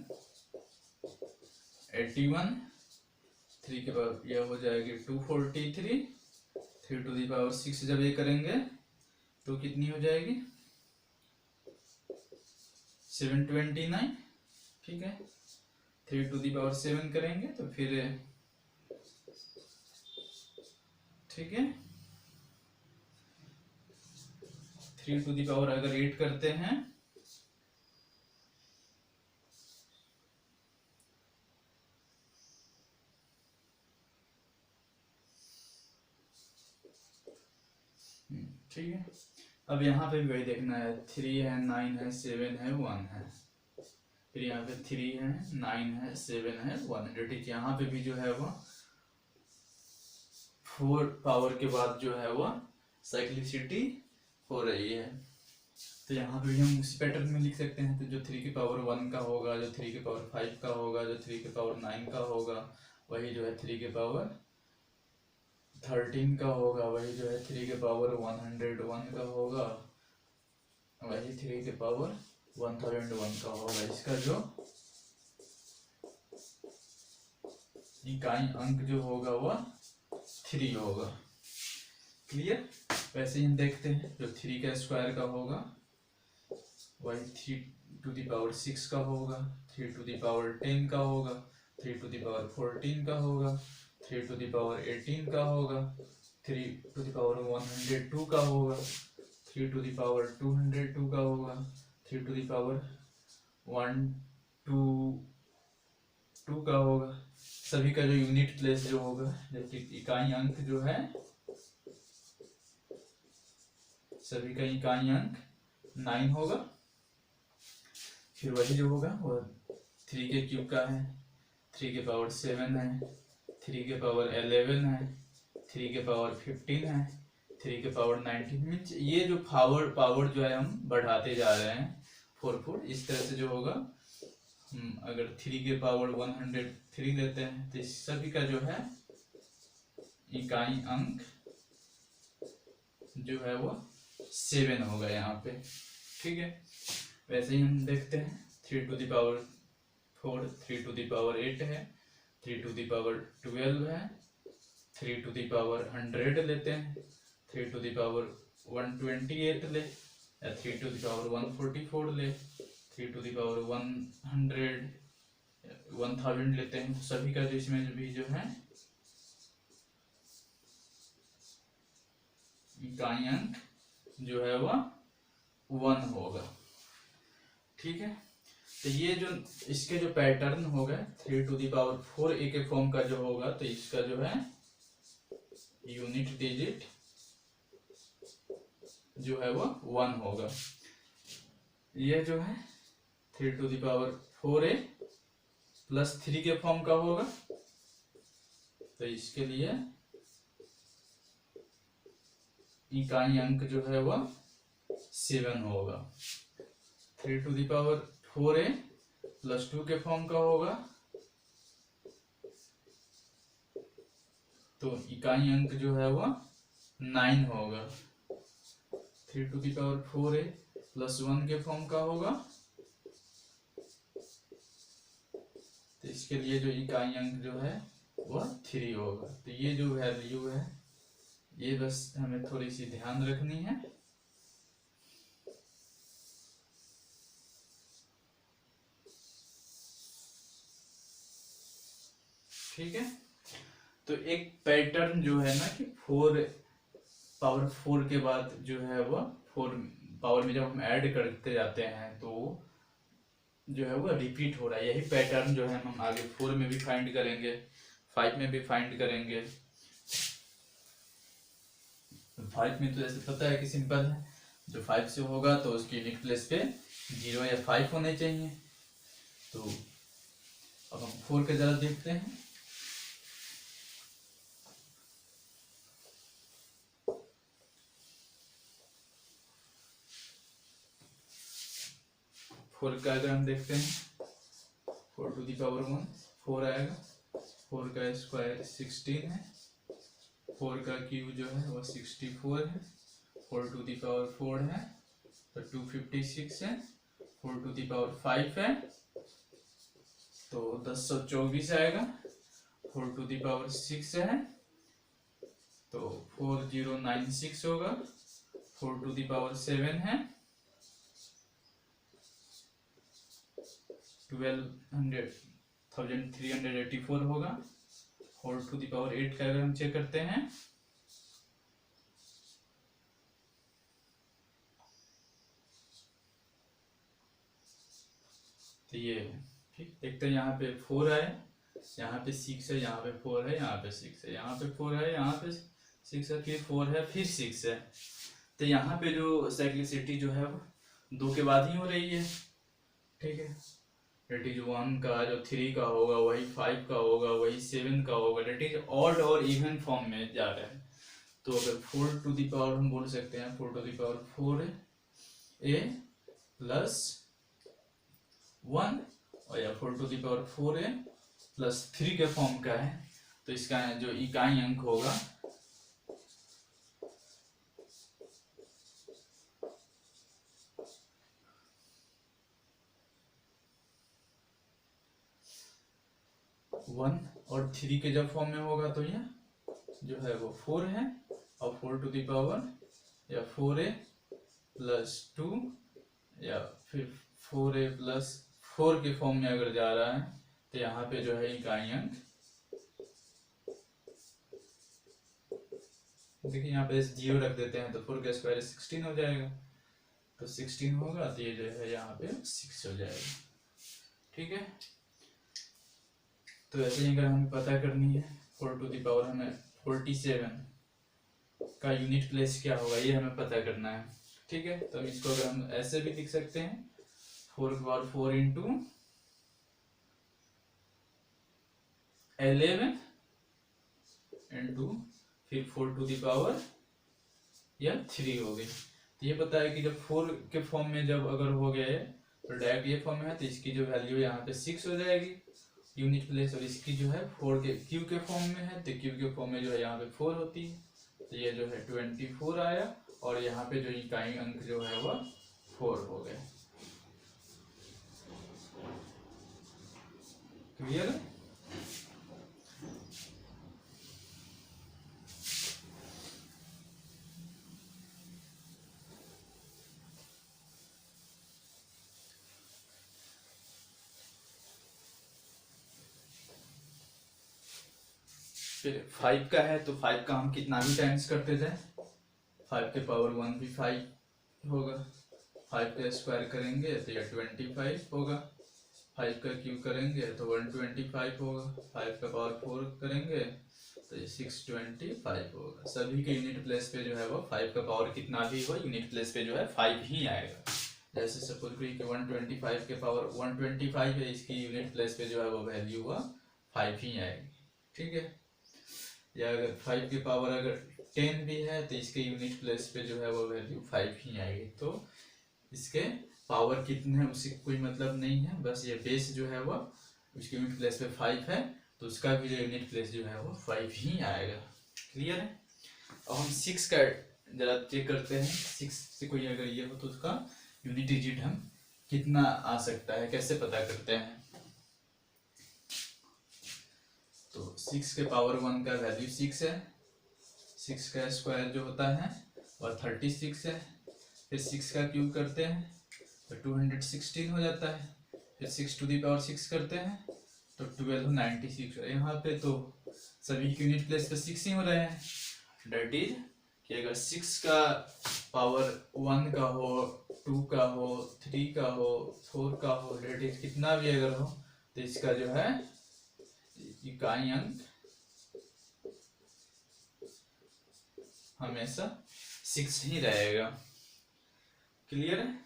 81, 3 के पावर यह हो जाएगी 243, 3 टू दी पावर 6 जब ये करेंगे तो कितनी हो जाएगी 729, ठीक है। 3 टू दी पावर 7 करेंगे तो फिर ठीक है 3 टू दी पावर अगर 8 करते हैं ठीक है। अब यहाँ पे भी वही देखना है, 3 है 9 है 7 है 1 है, फिर यहाँ पे 3 है 9 है 7 है 1 है, ठीक। यहाँ पे भी जो है वो 4 पावर के बाद जो है वो साइक्लिसिटी हो रही है, तो यहाँ पे भी हम उसी पैटर्न में लिख सकते हैं। तो जो 3 की पावर 1 का होगा, जो 3 की पावर 5 का होगा, जो 3 की पावर 9 का होगा, वही जो है 3 की पावर 13 का होगा वही जो है 3 के पावर 101 का होगा, वही 3 के पावर 1001 का होगा। इसका जो इकाई अंक जो होगा वह 3 होगा। क्लियर। वैसे ही हम देखते हैं जो 3 का स्क्वायर का होगा वही 3 टू द पावर 6 का होगा, 3 टू द पावर 10 का होगा, 3 टू द पावर 14 का होगा, 3 टू द पावर 18 का होगा, 3 टू द पावर 102 का होगा, 3 टू द पावर 202 का होगा, 3 टू द पावर 122 का होगा। सभी का जो यूनिट प्लेस जो होगा, जबकि इकाई अंक जो है, सभी का इकाई अंक 9 होगा। फिर वही जो होगा वो 3 के क्यूब का है, 3 के पावर 7 है, 3 के पावर 11 है, 3 के पावर 15 है, 3 के पावर 19। मीन्स ये जो पावर जो है हम बढ़ाते जा रहे हैं 4 इस तरह से जो होगा। अगर 3 के पावर 103 लेते हैं तो इस सभी का जो है इकाई अंक जो है वो 7 होगा यहाँ पे। ठीक है। वैसे ही हम देखते हैं 3 to the power 4, 3 to the power 8 है, 3 टू द पावर 12 है, 3 टू द पावर 100 लेते हैं, 3 टू द पावर 128 ले, या 3 टू द पावर 144 ले, 3 टू द पावर 1000 लेते हैं। सभी का जो इसमें भी जो है इकाई अंक जो है वह 1 होगा। ठीक है। तो ये जो इसके जो पैटर्न होगा 3 टू द पावर 4 ए के फॉर्म का जो होगा, तो इसका जो है यूनिट डिजिट जो है वो 1 होगा। ये जो है 3 to the power 4a plus 3 के फॉर्म का होगा, तो इसके लिए इकाई अंक जो है वह 7 होगा। 3 to the power 4a plus 2 के फॉर्म का होगा, तो इकाई अंक जो है वह 9 होगा। 3 to the power 4a plus 1 के फॉर्म का होगा, तो इसके लिए जो इकाई अंक जो है वह 3 होगा। तो ये जो वैल्यू है ये बस हमें थोड़ी सी ध्यान रखनी है। ठीक है। तो एक पैटर्न जो है ना कि 4 पावर 4 के बाद जो है वह 4 पावर में जब हम ऐड करते जाते हैं तो जो है वह रिपीट हो रहा है। यही पैटर्न जो है हम आगे 4 में भी फाइंड करेंगे, 5 में भी फाइंड करेंगे। 5 में तो जैसे पता है कि सिंपल है, जो 5 से होगा तो उसकी यूनिट प्लेस पे 0 या 5 होने चाहिए। तो अब हम 4 का जरा देखते हैं। फोर का अगर हम देखते हैं 4 टू द पावर 1 4 आएगा, 4 का स्क्वायर 16 है, 4 का क्यूब जो है वो 64 है, 4 टू द पावर 4 है तो 256 है, 4 टू द पावर 5 है तो 1024 आएगा, 4 टू द पावर 6 है तो 4096 होगा, 4 टू द पावर 7 है 1384 होगा, 4 टू द पावर 8 का अगर हम चेक करते हैं तो ये ठीक देखते हैं। यहाँ पे 4 है, यहाँ पे 6 है, यहाँ पे 4 है, यहाँ पे 6 है, यहाँ पे 4 है, यहाँ पे 6 है, फिर 4 है, फिर 6 है। तो यहाँ पे जो साइक्लिसिटी जो है वो 2 के बाद ही हो रही है। ठीक है। डेट इज 1 का जो 3 का होगा वही 5 का होगा, वही 7 का होगा। डेट इज ऑड और इवन फॉर्म में जा रहा है। तो अगर 4 टू द पावर हम बोल सकते हैं 4 to the power 4a plus 1 और या 4 to the power 4a plus 3 के फॉर्म का है, तो इसका जो इकाई अंक होगा 1 और 3 के जब फॉर्म में होगा तो ये जो है वो 4 है, और 4 टू द पावर या 4a प्लस 2 या फिर 4a प्लस 4 के फॉर्म में अगर जा रहा है तो यहाँ पे जो है इकाई अंक, देखिए यहाँ पे 0 रख देते हैं तो 4 का स्क्वायर 16 हो जाएगा, तो 16 होगा तो ये जो है यहाँ पे 6 हो जाएगा। ठीक है, तो ऐसे ही अगर हमें पता करनी है 4 टू द पावर हमें 47 का यूनिट प्लेस क्या होगा ये हमें पता करना है। ठीक है, तो इसको अगर हम ऐसे भी लिख सकते हैं 4 की पावर 4 इंटू 11 इंटू फिर 4 टू द पावर या 3 हो गई। तो ये पता है कि जब 4 के फॉर्म में जब अगर हो गए तो डायरेक्ट ये फॉर्म में है तो इसकी जो वैल्यू यहाँ पे 6 हो जाएगी यूनिट प्लेस, और इसकी जो है 4 के क्यू के फॉर्म में है तो क्यू के फॉर्म में जो है यहाँ पे 4 होती है, तो ये जो है 24 आया, और यहाँ पे जो इकाई अंक जो है वह 4 हो गए। क्लियर है? फिर 5 का है तो 5 का हम कितना भी टाइम्स करते जाए, 5 के पावर 1 भी 5 होगा, 5 का स्क्वायर करेंगे तो यह 25 होगा, 5 का क्यूब करेंगे तो 125 होगा, 5 का पावर 4 करेंगे तो ये 625 होगा। सभी के यूनिट प्लेस पे जो है वो 5 का पावर कितना भी हो यूनिट प्लेस पे जो है 5 ही आएगा। जैसे सपोज करिए कि 125 के पावर 125 है, इसकी यूनिट प्लेस पे जो है वो वैल्यू हुआ 5 ही आएगी। ठीक है, या अगर 5 की पावर अगर 10 भी है तो इसके यूनिट प्लेस पे जो है वो वैल्यू 5 ही आएगी। तो इसके पावर कितने हैं उससे कोई मतलब नहीं है, बस ये बेस जो है वो उसके यूनिट प्लेस पे 5 है तो उसका भी जो यूनिट प्लेस जो है वो 5 ही आएगा। क्लियर है? अब हम 6 का जरा चेक करते हैं, 6 से कोई अगर ये हो तो उसका यूनिट डिजिट हम कितना आ सकता है, कैसे पता करते हैं। तो 6 के पावर 1 का वैल्यू 6 है, 6 का स्क्वायर जो होता है और 36 है, फिर 6 का क्यूब करते हैं तो 216 हो जाता है, फिर 6 टू दी पावर 6 करते हैं तो 1296। यहाँ पे तो सभी के यूनिट प्लेस पे 6 ही हो रहे हैं, डेट इज कि अगर 6 का पावर 1 का हो, 2 का हो, 3 का हो, 4 का हो, डेट इज कितना भी अगर हो तो इसका जो है इकाई अंक हमेशा 6 ही रहेगा। क्लियर है?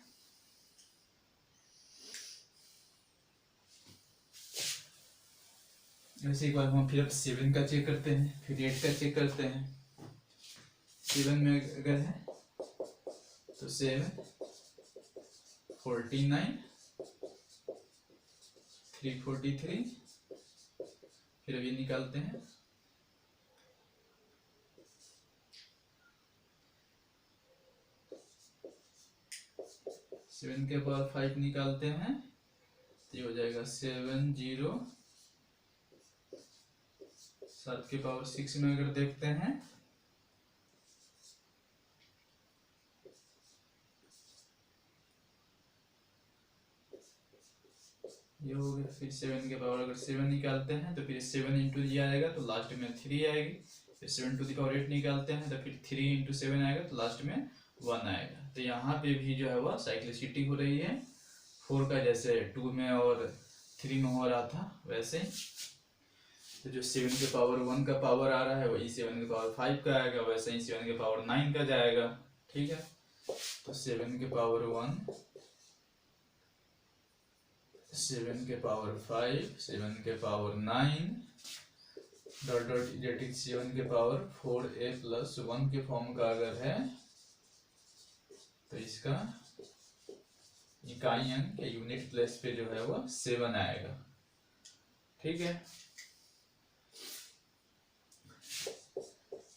वैसे एक बार हम फिर 7 का चेक करते हैं, फिर 8 का चेक करते हैं। 7 में अगर है तो 7 49 343, फिर अभी निकालते हैं 7 के पावर 5 निकालते हैं तो ये हो जाएगा 7 0, 7 के पावर 6 में अगर देखते हैं ये हो गया, फिर 7 के पावर अगर 7 निकालते हैं तो फिर 7 इंटू ये आएगा तो लास्ट में 3 आएगी, फिर 7 टू द पावर 8 निकालते हैं तो फिर 3 इंटू 7 आएगा तो लास्ट में 1 आएगा। तो यहाँ पे भी जो है वह साइक्लिसिटी हो रही है 4 का, जैसे 2 में और 3 में हो रहा था वैसे। तो जो 7 के पावर 1 का पावर आ रहा है वही 7 के पावर 5 का आएगा, वैसे ही 7 के पावर 9 का जाएगा। ठीक है, तो 7 के पावर 1, 7 के पावर 5, 7 के power 9 dot dot that is 7 के पावर 4a प्लस 1 के फॉर्म का अगर है तो इसका इकाई अंक के यूनिट प्लेस पे जो है वो 7 आएगा। ठीक है,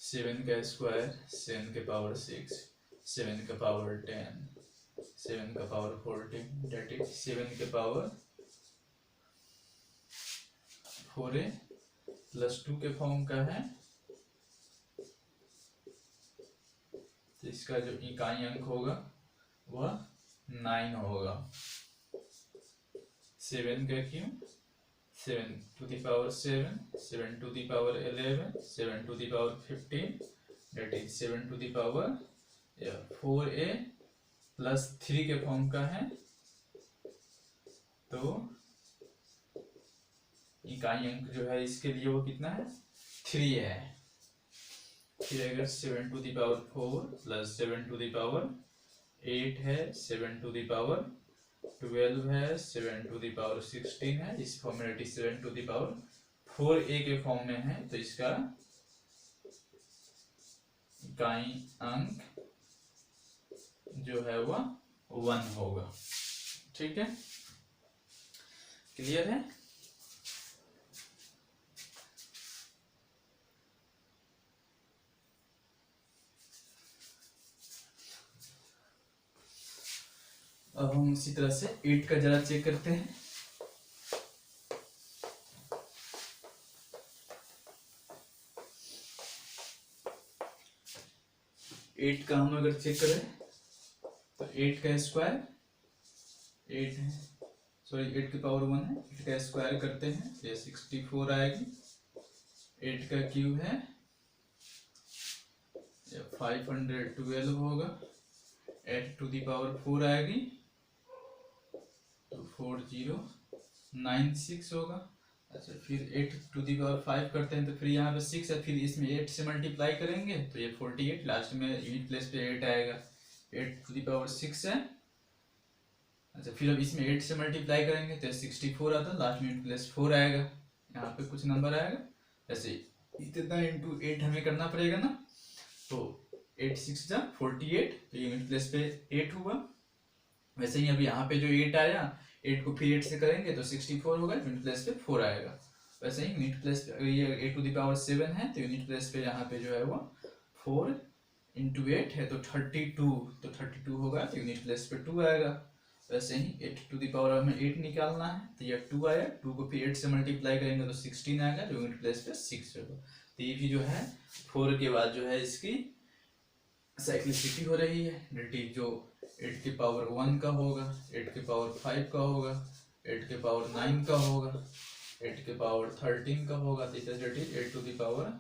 7 का स्क्वायर 7 के पावर 6, 7 का पावर 10, 7 का पावर 14, डेट इज 7 के पावर 4a प्लस 2 के फॉर्म का है, तो इसका जो इकाई अंक होगा वह 9 होगा। 7 का cube 7 to the power 7, 7 to the power 11, 7 to the power 15, that is 7 to the power 4a plus 3 के फॉर्म का है, तो इकाई अंक जो है इसके लिए वो कितना है 3 है। फिर अगर 7 to the power 4 plus 7 to the power 8 है, 7 टू द पावर 12 है, 7 टू द पावर 16 है, इस format 7 to the power 4a के फॉर्म में है, तो इसका इकाई अंक जो है वह 1 होगा। ठीक है, क्लियर है। अब हम इसी तरह से 8 का जरा चेक करते हैं। 8 का हम अगर चेक करें तो 8 का स्क्वायर 8 है, सॉरी 8 की पावर 1 है, 8 का स्क्वायर करते हैं तो 64 आएगी। 8 का क्यूब है 512 होगा। 8 टू दी पावर 4 आएगी तो 4096 होगा। अच्छा, फिर 8 टू दी पावर 5 करते हैं तो फिर यहाँ पे 6 है, फिर इसमें 8 से मल्टीप्लाई करेंगे तो ये 48, लास्ट में यूनिट प्लेस पे 8 आएगा। 8 टू दी पावर 6 है। अच्छा, फिर अब इसमें 8 से मल्टीप्लाई करेंगे तो 64 आता है, लास्ट में यूनिट प्लेस 4 आएगा, यहाँ पे कुछ नंबर आएगा। ऐसे इतना इंटू 8 हमें करना पड़ेगा ना, तो 8 6 जा 48, तो यूनिट प्लेस पे 8 हुआ। वैसे ही अब यहाँ पे जो 8 आया, 8 को फिर 8 से करेंगे तो 64 होगा, यूनिट प्लेस पे 4 आएगा। वैसे ही यूनिट प्लेस पे ये 8 टू द पावर 7 है तो यूनिट प्लेस पे यहाँ पे जो है वो 4 इंटू 8 है तो 32, तो 32 होगा तो यूनिट प्लेस पे 2 आएगा। वैसे ही 8 टू द पावर हमें 8 निकालना है तो ये 2 आया, 2 को फिर 8 से मल्टीप्लाई करेंगे तो 16 आएगा, तो यूनिट प्लेस पे 6 होगा। तो ये भी जो है 4 के बाद जो है इसकी साइक्लिसिटी हो रही है, डेट जो 8 की पावर 1 का होगा, 8 की पावर 5 का होगा, 8 के पावर 9 का होगा, 8 के पावर 13 का होगा, तो that is 8 to the power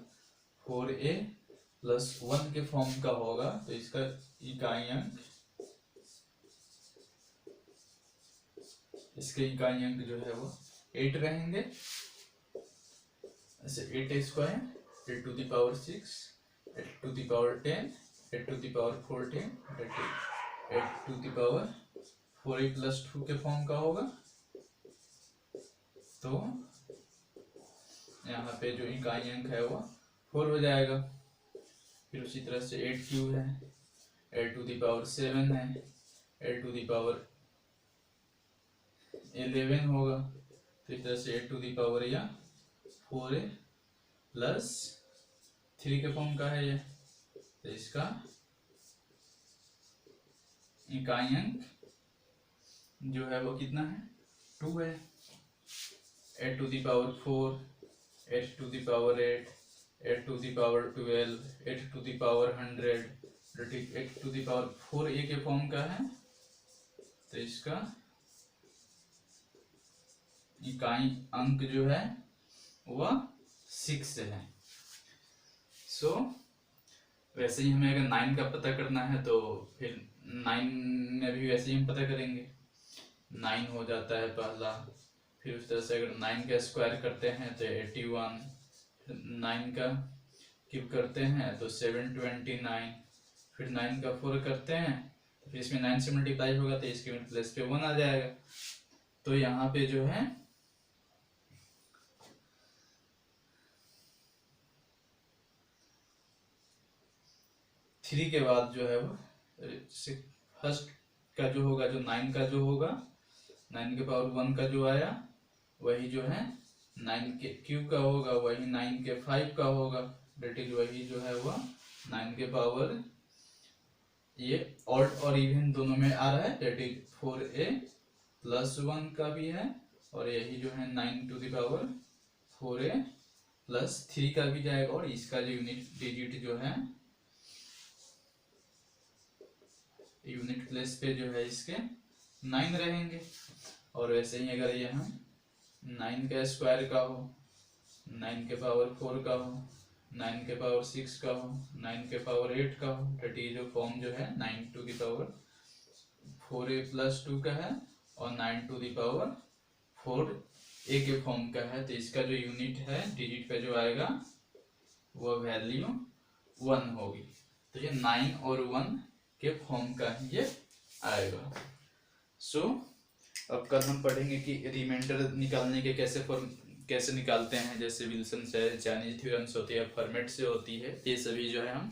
4a plus 1 के फॉर्म का होगा। तो इसका इकाई अंक, इसके इकाई अंक जो है वो 8 रहेंगे। ऐसे 8 square 8 to the power 6, 8 to the power 10, 8 to the power 14, 8 to the power 4a plus 2 के फॉर्म का होगा। तो यहाँ पे जो इकाई अंक है वो 4 हो जाएगा। फिर उसी तरह से 8 क्यूब है, 8 टू द पावर 7 है, 8 टू द पावर 11 होगा। तो इस तरह से 8 टू द पावर या 4a प्लस 3 के फॉर्म का है ये, तो इसका इकाई अंक जो है वो कितना है 2 है। 8 to the power 4, 8 to the power 8, 8 to the power 12, 8 to the power 100, 8 to the power 4a के फॉर्म का है, तो इसका इकाई अंक जो है वह 6 है। सो वैसे ही हमें अगर 9 का पता करना है तो फिर 9 में भी वैसे ही हम पता करेंगे। 9 हो जाता है पहला, फिर उस तरह से अगर 9 का स्क्वायर करते हैं तो 81, 9 का क्यूब करते हैं तो 729, फिर 9 का 4 करते हैं तो फिर इसमें 9 से मल्टीप्लाई होगा तो इसके यूनिट प्लेस पे 1 आ जाएगा। तो यहाँ पे जो है थ्री के बाद जो है वो फर्स्ट का जो होगा, जो 9 का जो होगा, 9 के पावर 1 का जो आया वही जो है 9 के क्यूब का होगा, वही 9 के 5 का होगा, डेट इज वही जो है वह 9 के पावर, ये ऑड और इवन दोनों में आ रहा है, डेट इज 4a प्लस 1 का भी है, और यही जो है 9 to the power 4a plus 3 का भी जाएगा, और इसका जो यूनिट डिजिट जो है यूनिट प्लेस पे जो है इसके 9 रहेंगे। और वैसे ही अगर यहाँ 9 का स्क्वायर का हो, 9 के पावर 4 का हो, 9 के पावर 6 का हो, 9 के पावर 8 का हो, दैट इज जो फॉर्म जो है 9 to the power 4a plus 2 का है, और 9 टू द पावर 4a के फॉर्म का है। तो इसका जो यूनिट है डिजिट पे जो आएगा वो वैल्यू 1 होगी। तो ये 9 और 1 के फॉर्म का ही ये आएगा। सो अब कल हम पढ़ेंगे कि रिमाइंडर निकालने के कैसे निकालते हैं, जैसे विल्सन चाइनीज थ्योरम्स होती है, फॉर्मेट से होती है, ये सभी जो है हम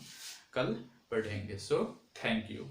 कल पढ़ेंगे। So thank you.